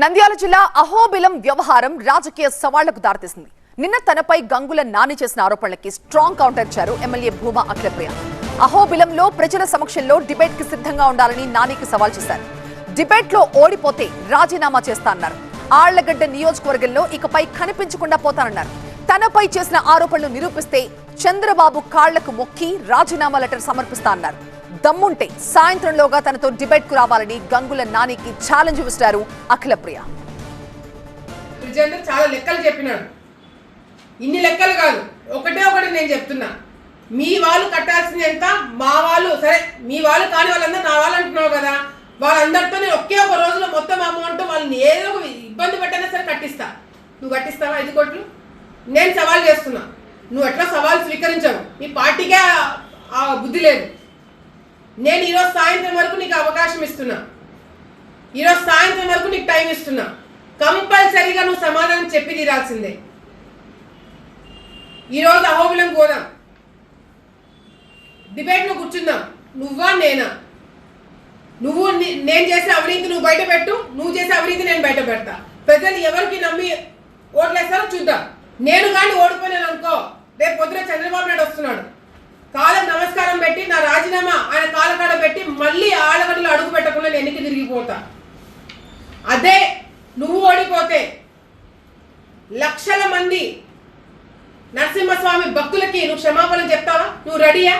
నంద్యాల జిల్లా అహోబిలం వ్యవహారం రాజకీయ సవాళ్లకు దారితీసింది. నిన్న తనపై గంగుల నాని చేసిన ఆరోపణలకి స్ట్రాంగ్ కౌంటర్ ఇచ్చారు ఎమ్మెల్యే భూమా అఖిలప్రియ. అహోబిలంలో ప్రజల సమక్షంలో డిబేట్ కి సిద్ధంగా ఉండాలని నానికి సవాల్ చేశారు. డిబేట్ లో ఓడిపోతే రాజీనామా చేస్తా అన్నారు. ఆళ్లగడ్డ నియోజకవర్గంలో ఇకపై కనిపించకుండా పోతానన్నారు. తనపై చేసిన ఆరోపణలు నిరూపిస్తే చంద్రబాబు కాళ్లకు మొక్కి రాజీనామా లెటర్ సమర్పిస్తా అన్నారు. దమ్ముంటే సాయంత్రంలోగా తనతో డిబేట్ కు రావాలని గంగుల నానికి ఛాలెంజ్ విసిరారు అఖిలప్రియ. చాలా లెక్కలు చెప్పినాడు. ఇన్ని లెక్కలు కాదు, ఒకటే ఒకటి నేను చెప్తున్నా. మీ వాళ్ళు కట్టాల్సింది ఎంత, మా వాళ్ళు సరే, మీ వాళ్ళు కాని వాళ్ళందరూ నా వాళ్ళు అంటున్నావు కదా, వాళ్ళందరితో నేను ఒకే ఒక రోజులో మొత్తం అమౌంట్ వాళ్ళని ఏదో ఒక ఇబ్బంది పెట్టైనా సరే కట్టిస్తా. నువ్వు కట్టిస్తావా 5 కోట్లు? నేను సవాల్ చేస్తున్నా. నువ్వు ఎట్లా సవాల్ స్వీకరించావు? మీ పార్టీకే ఆ బుద్ధి లేదు. నేను ఈరోజు సాయంత్రం వరకు నీకు అవకాశం ఇస్తున్నా. ఈరోజు సాయంత్రం వరకు నీకు టైం ఇస్తున్నా. కంపల్సరీగా నువ్వు సమాధానం చెప్పి తీరాల్సిందే. ఈరోజు అహోబిలం పోదాం, డిబేట్లో కూర్చుందాం. నువ్వా నేనా? నువ్వు నేను చేసే అవినీతి నువ్వు బయట పెట్టు, నువ్వు చేసే అవినీతి నేను బయట పెడతా. ప్రజలు ఎవరికి నమ్మి ఓట్లేస్తారో చూద్దాం. నేను కానీ ఓడిపోయినాను అనుకో, రేపు పొద్దున చంద్రబాబు నాయుడు వస్తున్నాడు, కాళ్ళకు నమస్కారం పెట్టి నా రాజీనామా ఆయన కాళ్ళకాడ పెట్టి మళ్ళీ ఆళ్ళగడ్డలో అడుగు పెట్టకుండా నేను ఎన్నిక తిరిగిపోతా. అదే నువ్వు ఓడిపోతే లక్షల మంది నరసింహస్వామి భక్తులకి నువ్వు క్షమాపణ చెప్తావా? నువ్వు రెడీయా?